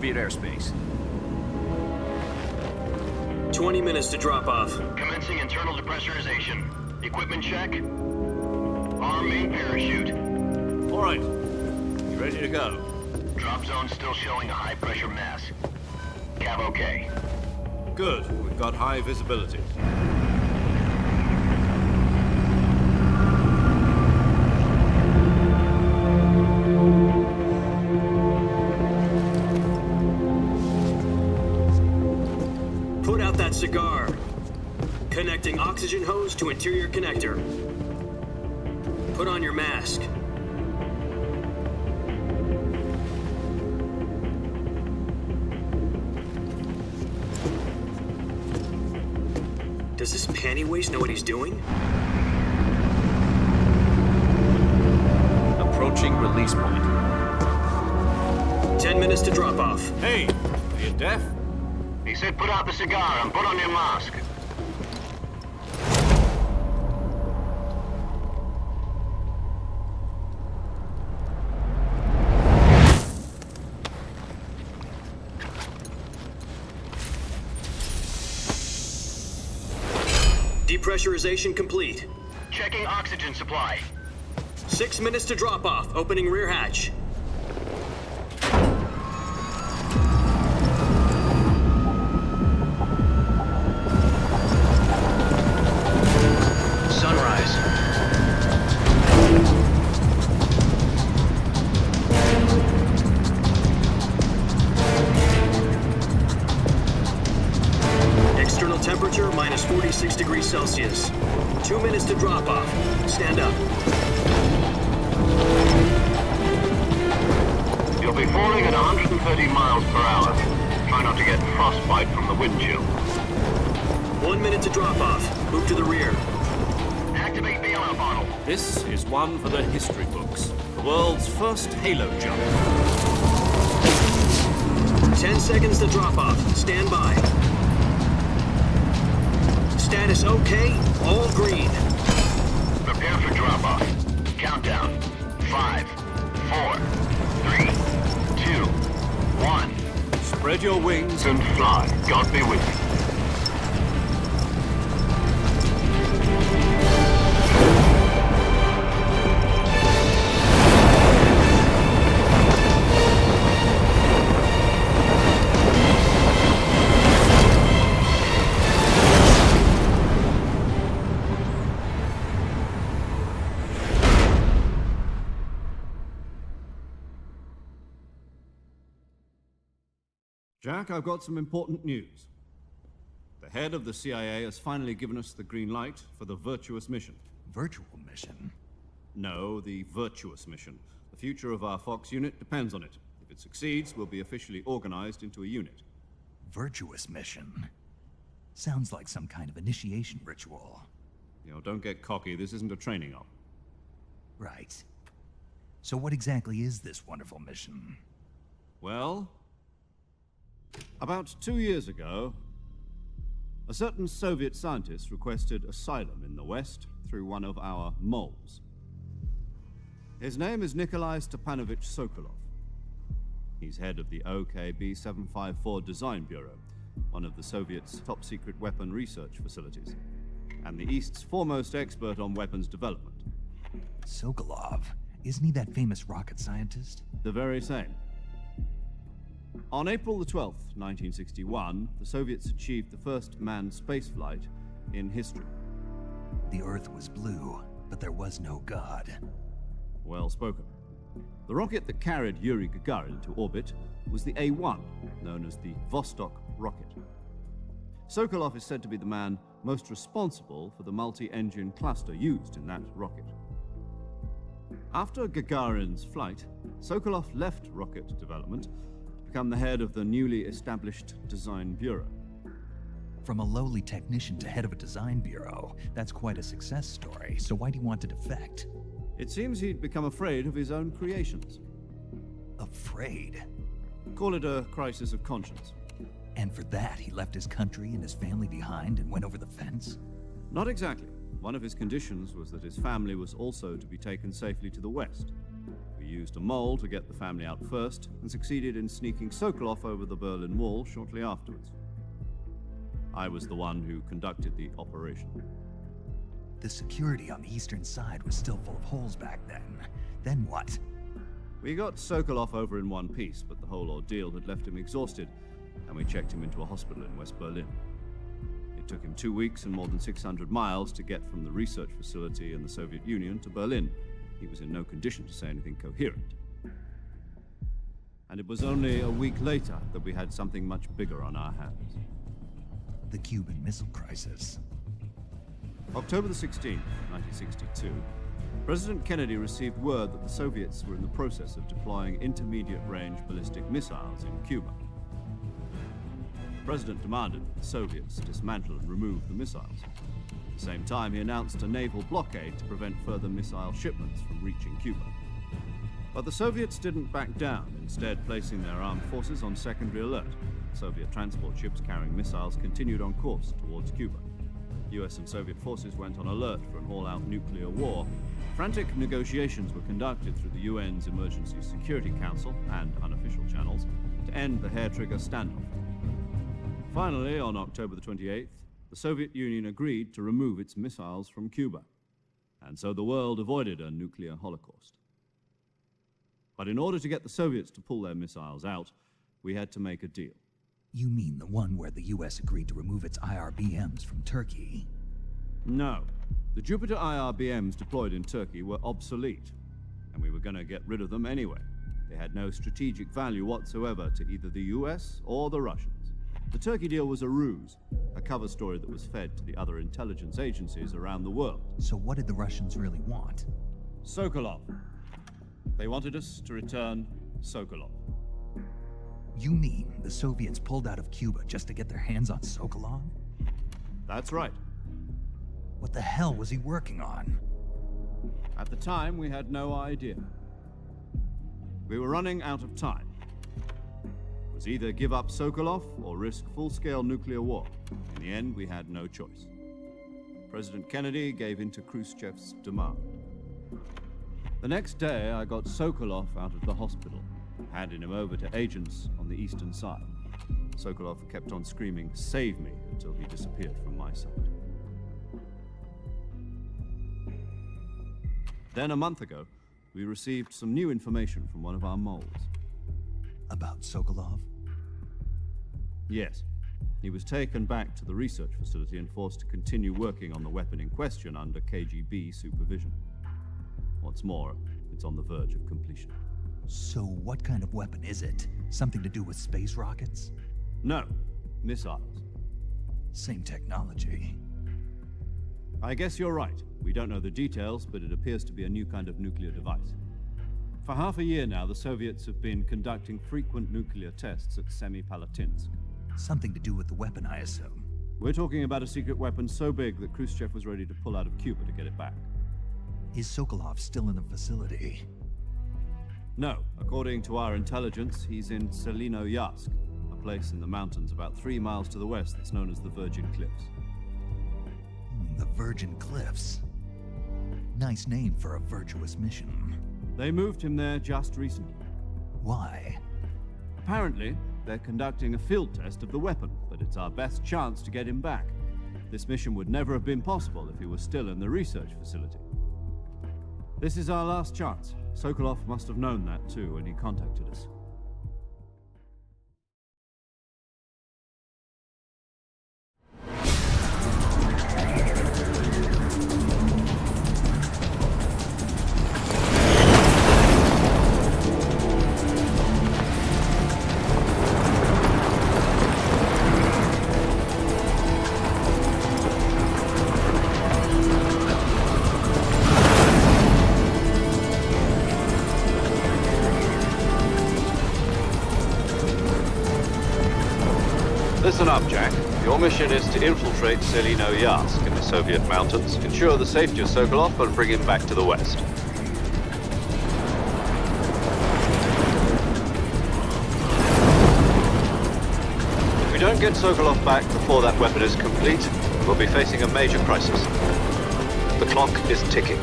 Soviet airspace. 20 minutes to drop off. Commencing internal depressurization. Equipment check. Arm main parachute. All right. You ready to go? Drop zone still showing a high pressure mass. Cav okay. Good. We've got high visibility. Put out that cigar. Connecting oxygen hose to interior connector. Put on your mask. Does this panty waste know what he's doing? Approaching release point. 10 minutes to drop off. Hey, are you deaf? He said put out the cigar and put on your mask. Depressurization complete. Checking oxygen supply. 6 minutes to drop off. Opening rear hatch. Sunrise. External temperature minus 46 degrees Celsius. 2 minutes to drop off. Stand up. You'll be falling at 130 miles per hour. Try not to get frostbite from the wind chill. 1 minute to drop off. Move to the rear. Activate bailout bottle. This is one for the history books. The world's first halo jump. 10 seconds to drop off. Stand by. Status okay. All green. Prepare for drop-off. Countdown. 5, 4, 3, 2, 1. Spread your wings And fly. God be with you. Jack, I've got some important news. The head of the CIA has finally given us the green light for the virtuous mission. Virtual mission? No, the virtuous mission. The future of our Fox unit depends on it. If it succeeds, we'll be officially organized into a unit. Virtuous mission? Sounds like some kind of initiation ritual. You know, don't get cocky. This isn't a training op. Right. So what exactly is this wonderful mission? Well, about 2 years ago, a certain Soviet scientist requested asylum in the West through one of our moles. His name is Nikolai Stepanovich Sokolov. He's head of the OKB-754 Design Bureau, one of the Soviets' top-secret weapon research facilities, and the East's foremost expert on weapons development. Sokolov? Isn't he that famous rocket scientist? The very same. On April the 12th, 1961, the Soviets achieved the first manned spaceflight in history. The Earth was blue, but there was no God. Well spoken. The rocket that carried Yuri Gagarin to orbit was the A-1, known as the Vostok rocket. Sokolov is said to be the man most responsible for the multi-engine cluster used in that rocket. After Gagarin's flight, Sokolov left rocket development to become the head of the newly established Design Bureau. From a lowly technician to head of a design bureau, that's quite a success story. So why do you want to defect? It seems he'd become afraid of his own creations. Afraid? Call it a crisis of conscience. And for that, he left his country and his family behind and went over the fence? Not exactly. One of his conditions was that his family was also to be taken safely to the West. For We used a mole to get the family out first and succeeded in sneaking Sokolov over the Berlin Wall shortly afterwards. I was the one who conducted the operation. The security on the eastern side was still full of holes back then. Then what? We got Sokolov over in one piece, but the whole ordeal had left him exhausted, and we checked him into a hospital in West Berlin. It took him 2 weeks and more than 600 miles to get from the research facility in the Soviet Union to Berlin. He was in no condition to say anything coherent. And it was only a week later that we had something much bigger on our hands. The Cuban Missile Crisis. October the 16th, 1962, President Kennedy received word that the Soviets were in the process of deploying intermediate-range ballistic missiles in Cuba. The President demanded that the Soviets dismantle and remove the missiles. At the same time, he announced a naval blockade to prevent further missile shipments from reaching Cuba. But the Soviets didn't back down, instead placing their armed forces on secondary alert. Soviet transport ships carrying missiles continued on course towards Cuba. US and Soviet forces went on alert for an all-out nuclear war. Frantic negotiations were conducted through the UN's Emergency Security Council and unofficial channels to end the hair-trigger standoff. Finally, on October the 28th, the Soviet Union agreed to remove its missiles from Cuba, and so the world avoided a nuclear holocaust. But in order to get the Soviets to pull their missiles out, we had to make a deal. You mean the one where the US agreed to remove its IRBMs from Turkey? No. The Jupiter IRBMs deployed in Turkey were obsolete, and we were going to get rid of them anyway. They had no strategic value whatsoever to either the US or the Russians. The Turkey deal was a ruse, a cover story that was fed to the other intelligence agencies around the world. So what did the Russians really want? Sokolov. They wanted us to return Sokolov. You mean the Soviets pulled out of Cuba just to get their hands on Sokolov? That's right. What the hell was he working on? At the time, we had no idea. We were running out of time. It was either give up Sokolov or risk full-scale nuclear war. In the end, we had no choice. President Kennedy gave in to Khrushchev's demand. The next day, I got Sokolov out of the hospital, handing him over to agents on the eastern side. Sokolov kept on screaming, "Save me," until he disappeared from my sight. Then a month ago, we received some new information from one of our moles. About Sokolov? Yes. He was taken back to the research facility and forced to continue working on the weapon in question under KGB supervision. What's more, it's on the verge of completion. So what kind of weapon is it? Something to do with space rockets? No, missiles. Same technology. I guess you're right. We don't know the details, but it appears to be a new kind of nuclear device. For half a year now, the Soviets have been conducting frequent nuclear tests at Semipalatinsk. Something to do with the weapon, I assume. We're talking about a secret weapon so big that Khrushchev was ready to pull out of Cuba to get it back. Is Sokolov still in the facility? No. According to our intelligence, he's in Selino-Yarsk, a place in the mountains about 3 miles to the west that's known as the Virgin Cliffs. The Virgin Cliffs. Nice name for a virtuous mission. They moved him there just recently. Why? Apparently, they're conducting a field test of the weapon, but it's our best chance to get him back. This mission would never have been possible if he was still in the research facility. This is our last chance. Sokolov must have known that too when he contacted us. Listen up, Jack. Your mission is to infiltrate Selino-Yarsk in the Soviet mountains, ensure the safety of Sokolov, and bring him back to the west. If we don't get Sokolov back before that weapon is complete, we'll be facing a major crisis. The clock is ticking.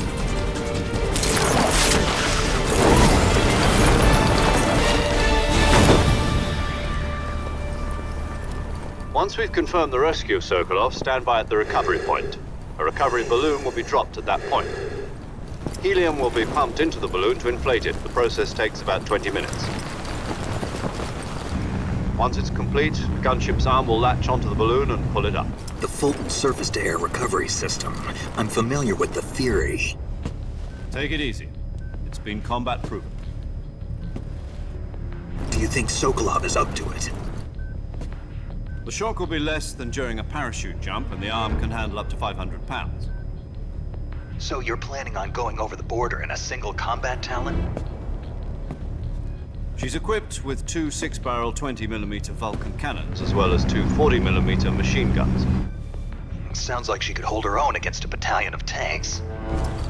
Once we've confirmed the rescue of Sokolov, stand by at the recovery point. A recovery balloon will be dropped at that point. Helium will be pumped into the balloon to inflate it. The process takes about 20 minutes. Once it's complete, the gunship's arm will latch onto the balloon and pull it up. The Fulton surface-to-air recovery system. I'm familiar with the theory. Take it easy. It's been combat-proven. Do you think Sokolov is up to it? The shock will be less than during a parachute jump, and the arm can handle up to 500 pounds. So you're planning on going over the border in a single combat Talon? She's equipped with two 6-barrel 20mm Vulcan cannons, As well as two 40mm machine guns. Sounds like she could hold her own against a battalion of tanks.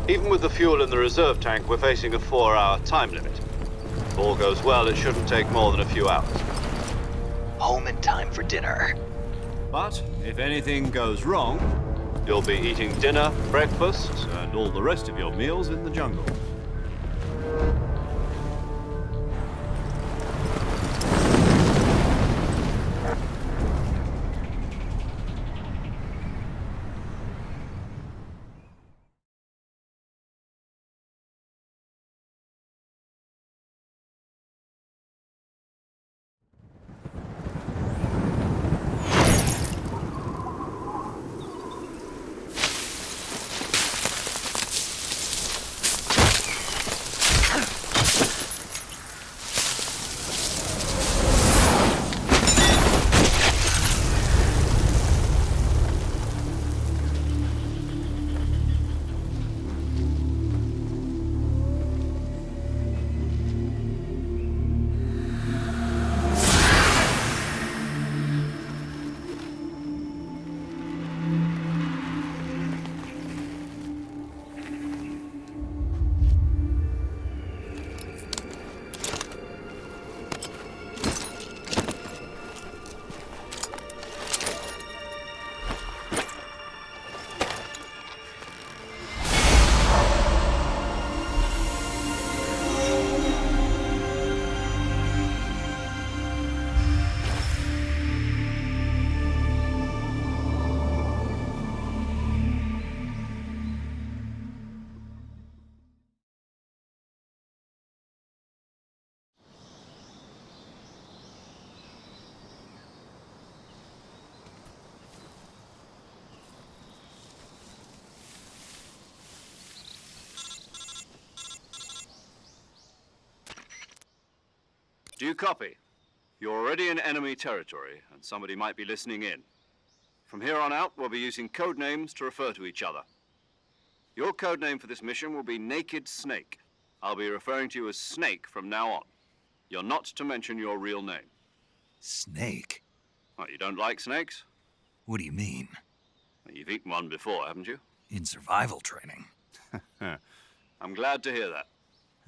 Even with the fuel in the reserve tank, we're facing a 4-hour time limit. If all goes well, it shouldn't take more than a few hours. Home in time for dinner. But if anything goes wrong, You'll be eating dinner, breakfast, and all the rest of your meals in the jungle. Do you copy? You're already in enemy territory, and somebody might be listening in. From here on out, we'll be using code names to refer to each other. Your code name for this mission will be Naked Snake. I'll be referring to you as Snake from now on. You're not to mention your real name. Snake? What, you don't like snakes? What do you mean? Well, you've eaten one before, haven't you? In survival training. I'm glad to hear that.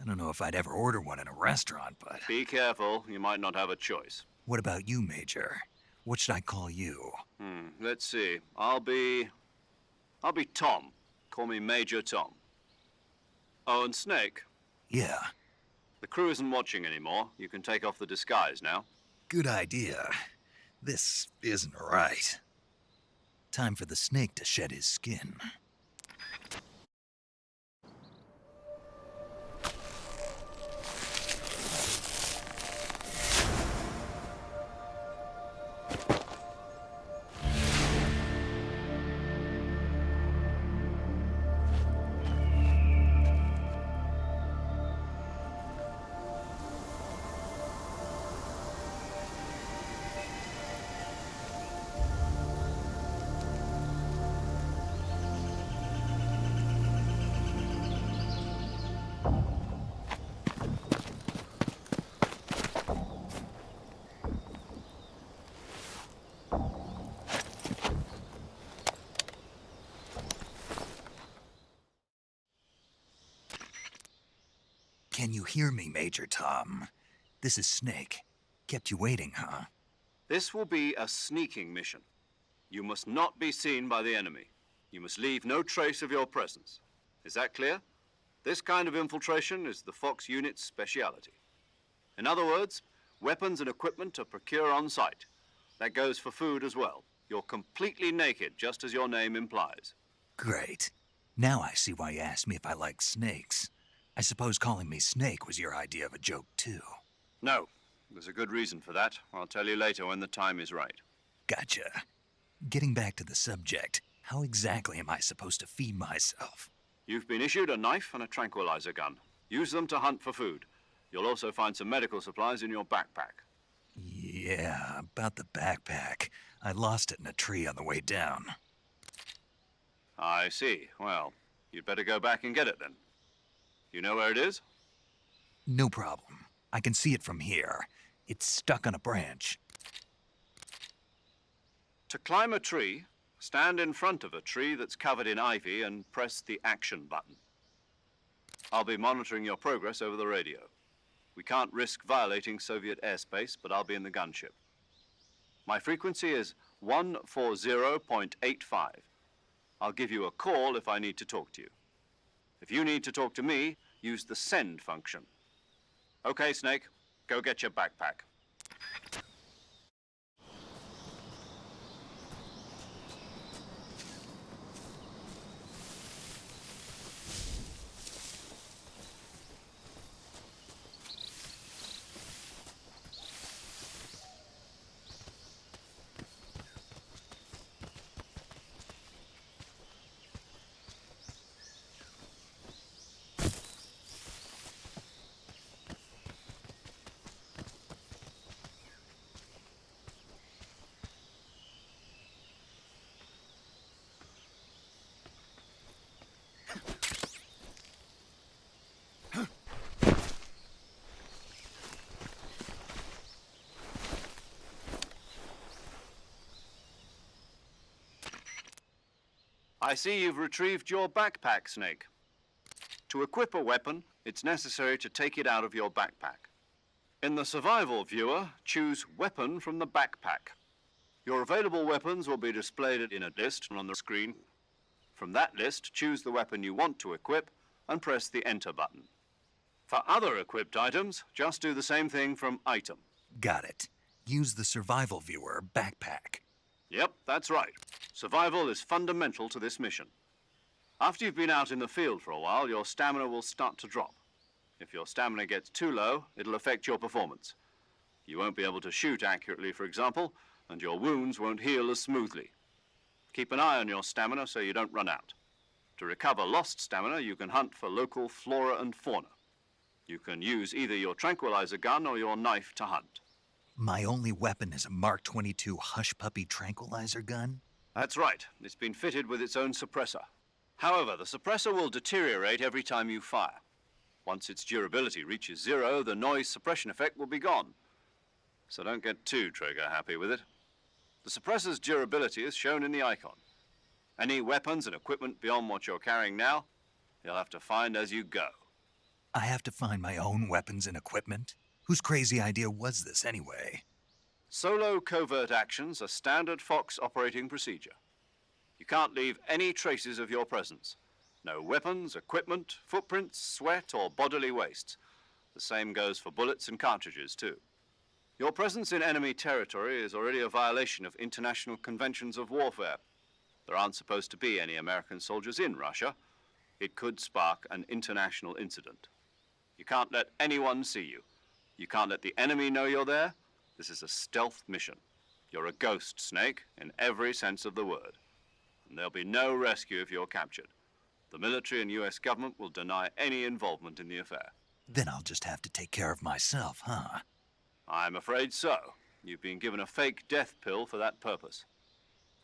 I don't know if I'd ever order one in a restaurant, but... Be careful, you might not have a choice. What about you, Major? What should I call you? Let's see. I'll be Tom. Call me Major Tom. Oh, and Snake. Yeah, The crew isn't watching anymore. You can take off the disguise now. good idea. This isn't right. Time for the snake to shed his skin. Can you hear me, Major Tom? This is Snake. Kept you waiting, huh? This will be a sneaking mission. You must not be seen by the enemy. You must leave no trace of your presence. Is that clear? This kind of infiltration is the Fox unit's speciality. In other words, weapons and equipment are procured on site. That goes for food as well. You're completely naked, just as your name implies. Great. Now I see why you asked me if I like snakes. I suppose calling me Snake was your idea of a joke, too. No, there's a good reason for that. I'll tell you later when the time is right. Gotcha. Getting back to the subject, how exactly am I supposed to feed myself? You've been issued a knife and a tranquilizer gun. Use them to hunt for food. You'll also find some medical supplies in your backpack. Yeah, about the backpack. I lost it in a tree on the way down. I see. Well, you'd better go back and get it then. You know where it is? No problem. I can see it from here. It's stuck on a branch. To climb a tree, stand in front of a tree that's covered in ivy and press the action button. I'll be monitoring your progress over the radio. We can't risk violating Soviet airspace, but I'll be in the gunship. My frequency is 140.85. I'll give you a call if I need to talk to you. If you need to talk to me, use the send function. Okay, Snake, go get your backpack. I see you've retrieved your backpack, Snake. To equip a weapon, it's necessary to take it out of your backpack. In the survival viewer, choose Weapon from the backpack. Your available weapons will be displayed in a list on the screen. From that list, choose the weapon you want to equip and press the Enter button. For other equipped items, just do the same thing from Item. Got it. Use the survival viewer backpack. Yep, that's right. Survival is fundamental to this mission. After you've been out in the field for a while, your stamina will start to drop. If your stamina gets too low, it'll affect your performance. You won't be able to shoot accurately, for example, and your wounds won't heal as smoothly. Keep an eye on your stamina so you don't run out. To recover lost stamina, you can hunt for local flora and fauna. You can use either your tranquilizer gun or your knife to hunt. My only weapon is a Mark 22 Hush Puppy tranquilizer gun? That's right. It's been fitted with its own suppressor. However, the suppressor will deteriorate every time you fire. Once its durability reaches 0, the noise suppression effect will be gone. So don't get too trigger happy with it. The suppressor's durability is shown in the icon. Any weapons and equipment beyond what you're carrying now, you'll have to find as you go. I have to find my own weapons and equipment? Whose crazy idea was this anyway? Solo covert actions are standard Fox operating procedure. You can't leave any traces of your presence. No weapons, equipment, footprints, sweat, or bodily wastes. The same goes for bullets and cartridges, too. Your presence in enemy territory is already a violation of international conventions of warfare. There aren't supposed to be any American soldiers in Russia. It could spark an international incident. You can't let anyone see you. You can't let the enemy know you're there. This is a stealth mission. You're a ghost, Snake, in every sense of the word. And there'll be no rescue if you're captured. The military and U.S. government will deny any involvement in the affair. Then I'll just have to take care of myself, huh? I'm afraid so. You've been given a fake death pill for that purpose.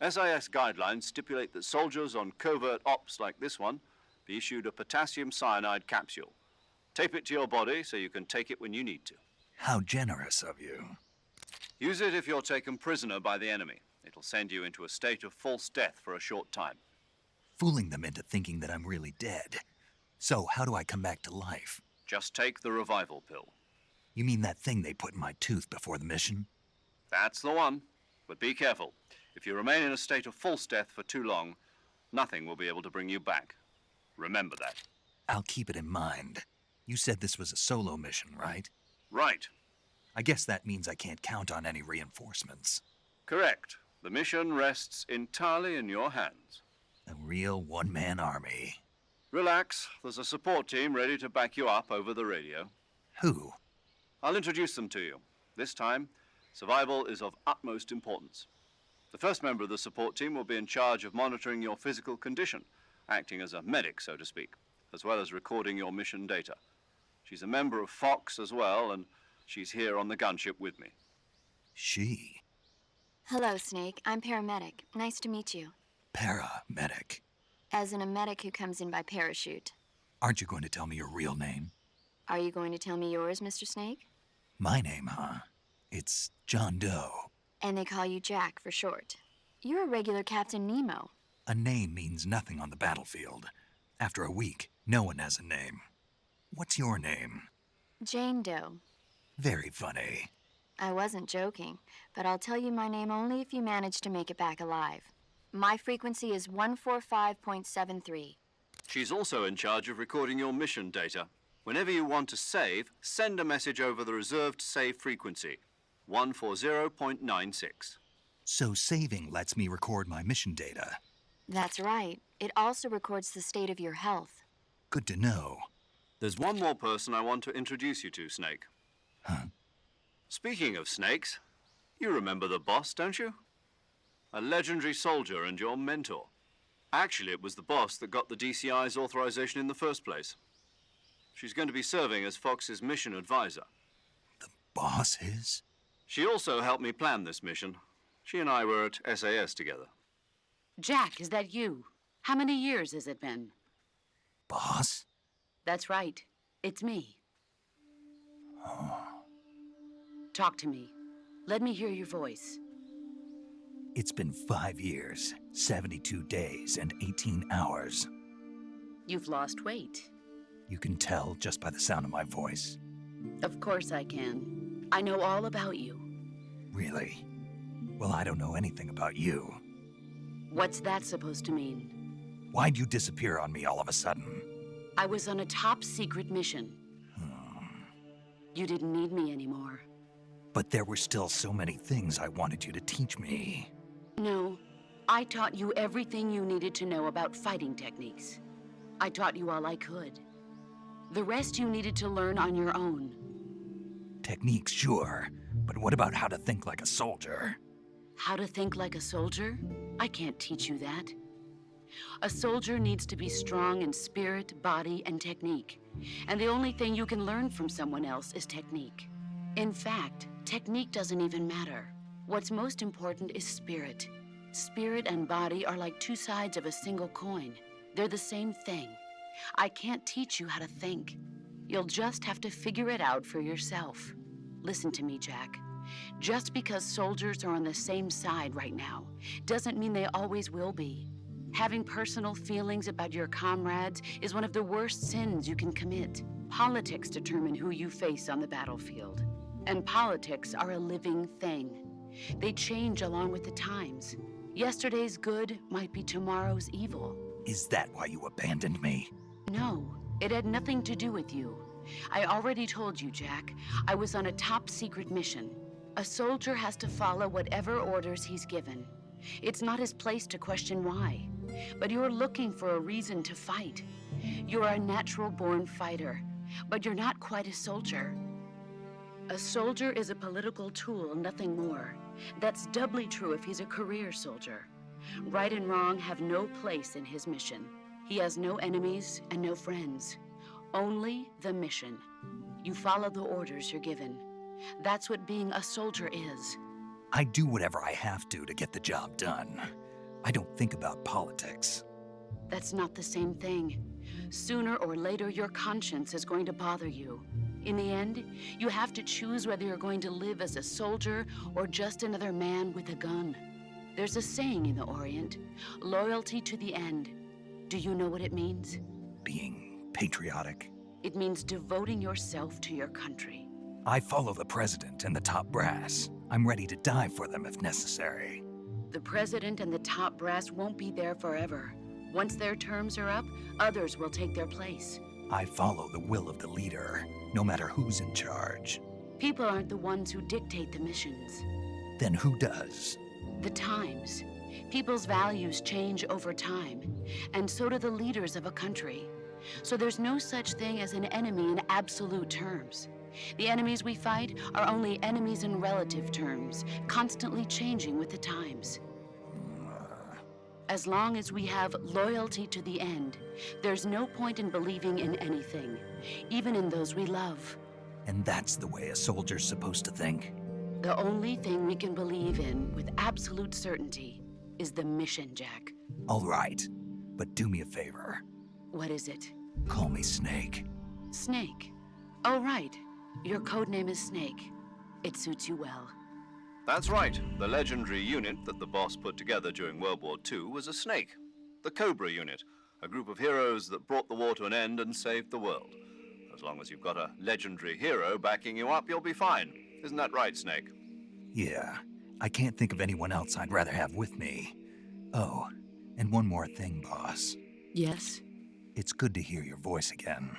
SIS guidelines stipulate that soldiers on covert ops like this one be issued a potassium cyanide capsule. Tape it to your body so you can take it when you need to. How generous of you. Use it if you're taken prisoner by the enemy. It'll send you into a state of false death for a short time. Fooling them into thinking that I'm really dead. So how do I come back to life? Just take the revival pill. You mean that thing they put in my tooth before the mission? That's the one. But be careful. If you remain in a state of false death for too long, nothing will be able to bring you back. Remember that. I'll keep it in mind. You said this was a solo mission, right? Right. I guess that means I can't count on any reinforcements. Correct. The mission rests entirely in your hands. A real one-man army. Relax. There's a support team ready to back you up over the radio. Who? I'll introduce them to you. This time, survival is of utmost importance. The first member of the support team will be in charge of monitoring your physical condition, acting as a medic, so to speak, as well as recording your mission data. She's a member of Fox as well, and she's here on the gunship with me. She. Hello, Snake. I'm paramedic. Nice to meet you. Paramedic. As in a medic who comes in by parachute. Aren't you going to tell me your real name? Are you going to tell me yours, Mr. Snake? My name, huh? It's John Doe. And they call you Jack for short. You're a regular Captain Nemo. A name means nothing on the battlefield. After a week, no one has a name. What's your name? Jane Doe. Very funny. I wasn't joking, but I'll tell you my name only if you manage to make it back alive. My frequency is 145.73. She's also in charge of recording your mission data. Whenever you want to save, send a message over the reserved save frequency, 140.96. So saving lets me record my mission data. That's right. It also records the state of your health. Good to know. There's one more person I want to introduce you to, Snake. Huh? Speaking of snakes, you remember the boss, don't you? A legendary soldier and your mentor. Actually, it was the boss that got the DCI's authorization in the first place. She's going to be serving as Fox's mission advisor. The boss is? She also helped me plan this mission. She and I were at SAS together. Jack, is that you? How many years has it been? Boss? That's right. It's me. Oh. Talk to me. Let me hear your voice. It's been 5 years, 72 days, and 18 hours. You've lost weight. You can tell just by the sound of my voice. Of course I can. I know all about you. Really? Well, I don't know anything about you. What's that supposed to mean? Why'd you disappear on me all of a sudden? I was on a top-secret mission. You didn't need me anymore. But there were still so many things I wanted you to teach me. No, I taught you everything you needed to know about fighting techniques. I taught you all I could. The rest you needed to learn on your own. Techniques, sure. But what about how to think like a soldier? How to think like a soldier? I can't teach you that. A soldier needs to be strong in spirit, body, and technique. And the only thing you can learn from someone else is technique. In fact, technique doesn't even matter. What's most important is spirit. Spirit and body are like two sides of a single coin. They're the same thing. I can't teach you how to think. You'll just have to figure it out for yourself. Listen to me, Jack. Just because soldiers are on the same side right now doesn't mean they always will be. Having personal feelings about your comrades is one of the worst sins you can commit. Politics determine who you face on the battlefield. And politics are a living thing. They change along with the times. Yesterday's good might be tomorrow's evil. Is that why you abandoned me? No, it had nothing to do with you. I already told you, Jack. I was on a top-secret mission. A soldier has to follow whatever orders he's given. It's not his place to question why. But you're looking for a reason to fight. You're a natural-born fighter, but you're not quite a soldier. A soldier is a political tool, nothing more. That's doubly true if he's a career soldier. Right and wrong have no place in his mission. He has no enemies and no friends. Only the mission. You follow the orders you're given. That's what being a soldier is. I do whatever I have to get the job done. I don't think about politics. That's not the same thing. Sooner or later, your conscience is going to bother you. In the end, you have to choose whether you're going to live as a soldier or just another man with a gun. There's a saying in the Orient, loyalty to the end. Do you know what it means? Being patriotic. It means devoting yourself to your country. I follow the president and the top brass. I'm ready to die for them if necessary. The president and the top brass won't be there forever. Once their terms are up, others will take their place. I follow the will of the leader, no matter who's in charge. People aren't the ones who dictate the missions. Then who does? The times. People's values change over time, and so do the leaders of a country. So there's no such thing as an enemy in absolute terms. The enemies we fight are only enemies in relative terms, constantly changing with the times. As long as we have loyalty to the end, there's no point in believing in anything, even in those we love. And that's the way a soldier's supposed to think? The only thing we can believe in with absolute certainty is the mission, Jack. All right, but do me a favor. What is it? Call me Snake. Snake. Oh, right. Your code name is Snake. It suits you well. That's right. The legendary unit that the boss put together during World War II was a snake. The Cobra unit, a group of heroes that brought the war to an end and saved the world. As long as you've got a legendary hero backing you up, you'll be fine. Isn't that right, Snake? Yeah, I can't think of anyone else I'd rather have with me. Oh, and one more thing, boss. Yes? It's good to hear your voice again.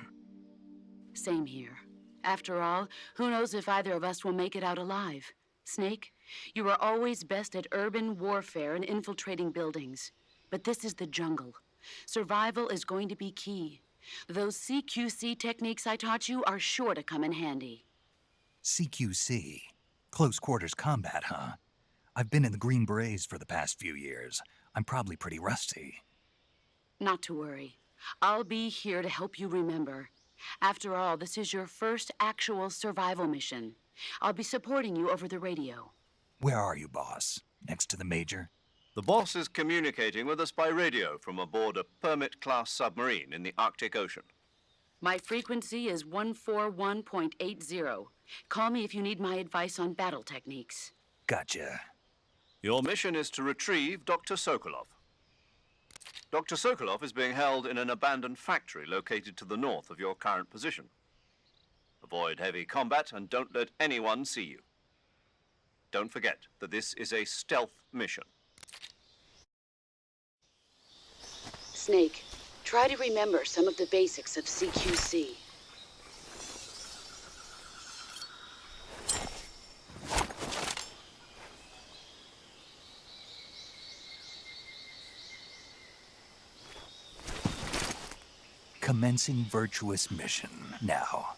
Same here. After all, who knows if either of us will make it out alive? Snake, you were always best at urban warfare and infiltrating buildings. But this is the jungle. Survival is going to be key. Those CQC techniques I taught you are sure to come in handy. CQC? Close quarters combat, huh? I've been in the Green Berets for the past few years. I'm probably pretty rusty. Not to worry. I'll be here to help you remember. After all, this is your first actual survival mission. I'll be supporting you over the radio. Where are you, boss? Next to the Major? The boss is communicating with us by radio from aboard a Permit-class submarine in the Arctic Ocean. My frequency is 141.80. Call me if you need my advice on battle techniques. Gotcha. Your mission is to retrieve Dr. Sokolov. Dr. Sokolov is being held in an abandoned factory located to the north of your current position. Avoid heavy combat and don't let anyone see you. Don't forget that this is a stealth mission. Snake, try to remember some of the basics of CQC. Commencing virtuous mission now.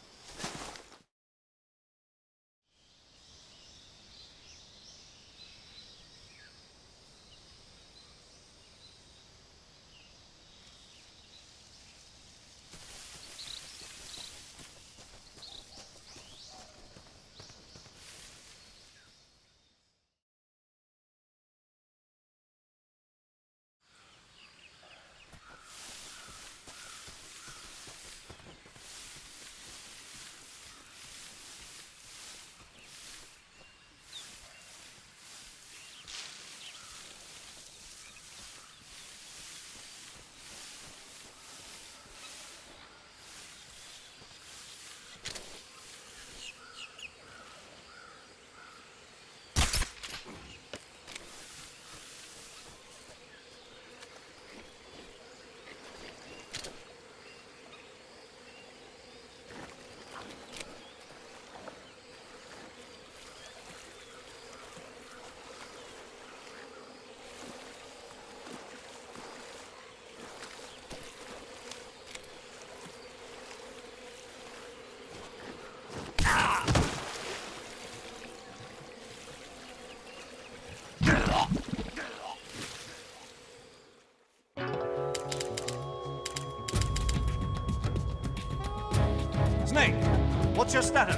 Snake, what's your status?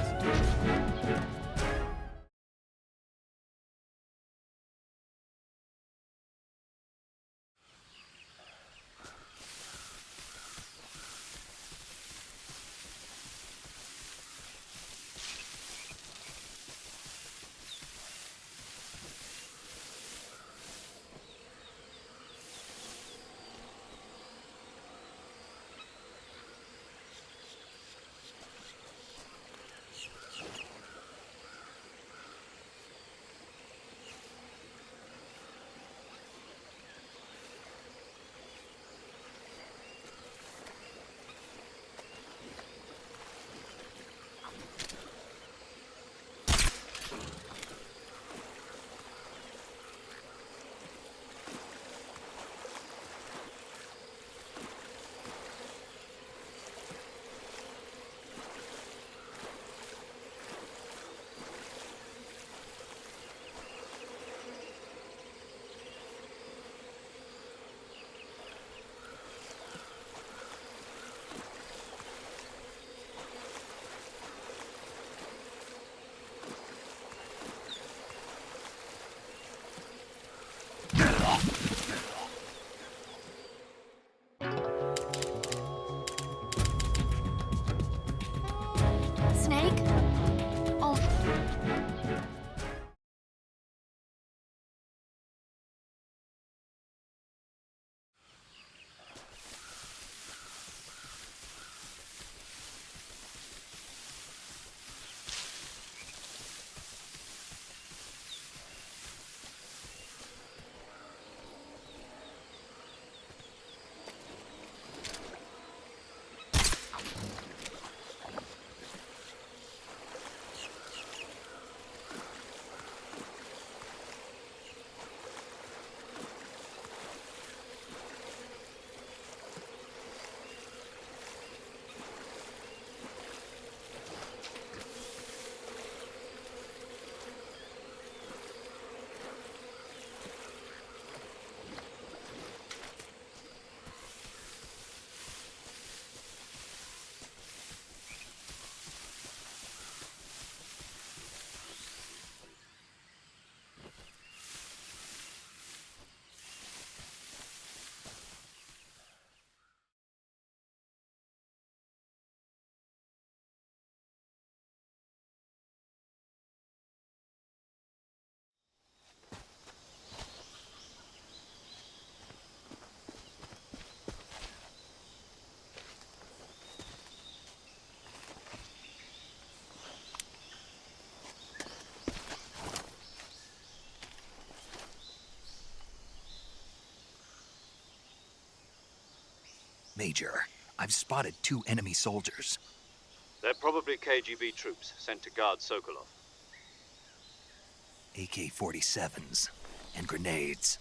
Snake? Oh. Major, I've spotted 2 enemy soldiers. They're probably KGB troops sent to guard Sokolov. AK-47s and grenades.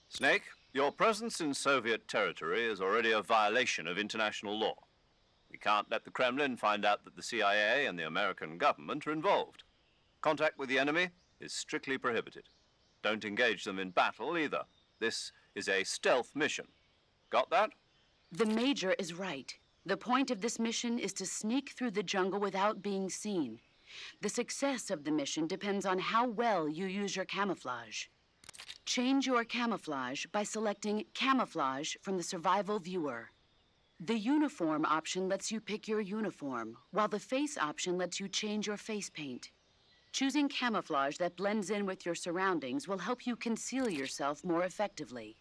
Snake, your presence in Soviet territory is already a violation of international law. We can't let the Kremlin find out that the CIA and the American government are involved. Contact with the enemy is strictly prohibited. Don't engage them in battle either. This is a stealth mission. Got that? The Major is right. The point of this mission is to sneak through the jungle without being seen. The success of the mission depends on how well you use your camouflage. Change your camouflage by selecting Camouflage from the Survival Viewer. The Uniform option lets you pick your uniform, while the Face option lets you change your face paint. Choosing camouflage that blends in with your surroundings will help you conceal yourself more effectively.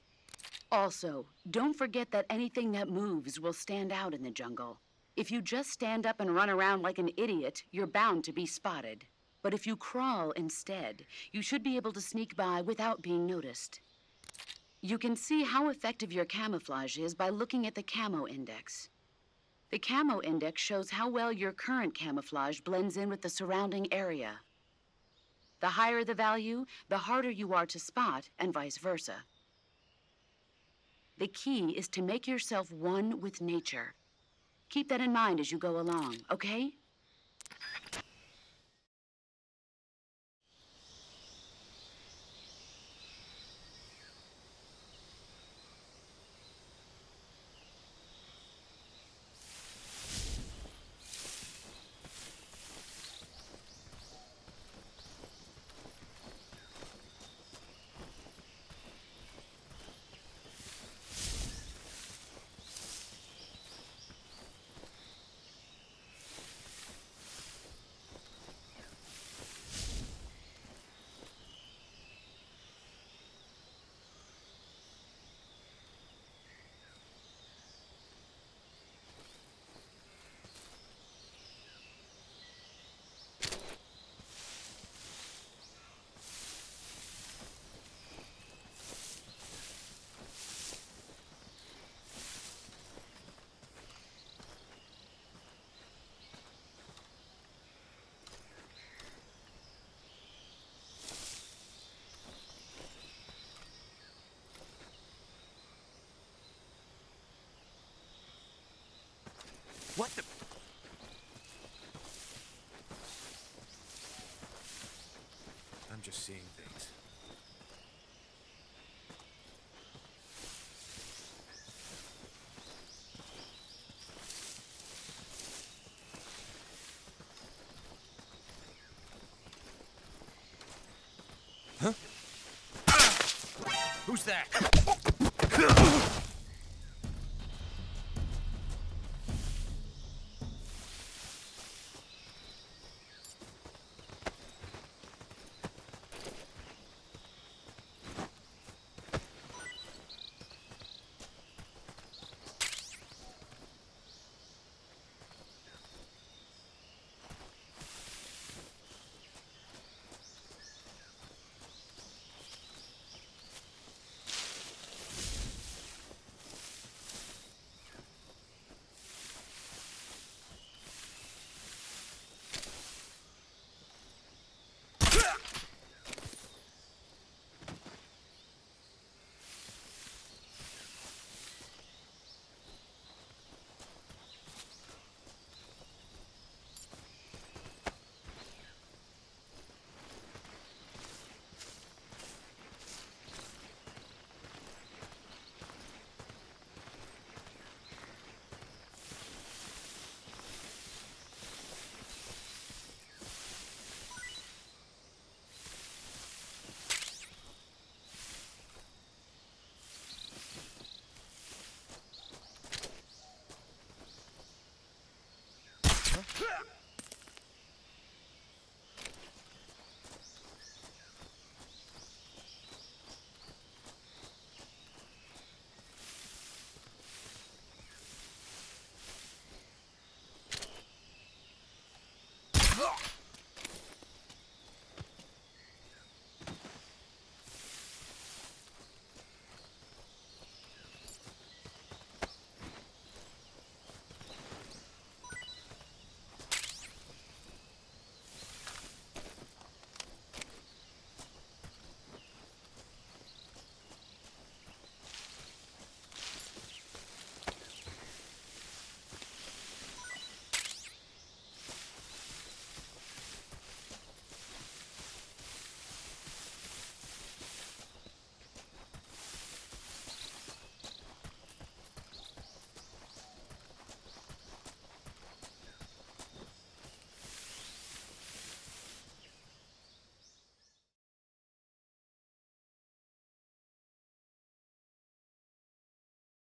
Also, don't forget that anything that moves will stand out in the jungle. If you just stand up and run around like an idiot, you're bound to be spotted. But if you crawl instead, you should be able to sneak by without being noticed. You can see how effective your camouflage is by looking at the Camo Index. The Camo Index shows how well your current camouflage blends in with the surrounding area. The higher the value, the harder you are to spot, and vice versa. The key is to make yourself one with nature. Keep that in mind as you go along, okay? What the... I'm just seeing things. Who's that?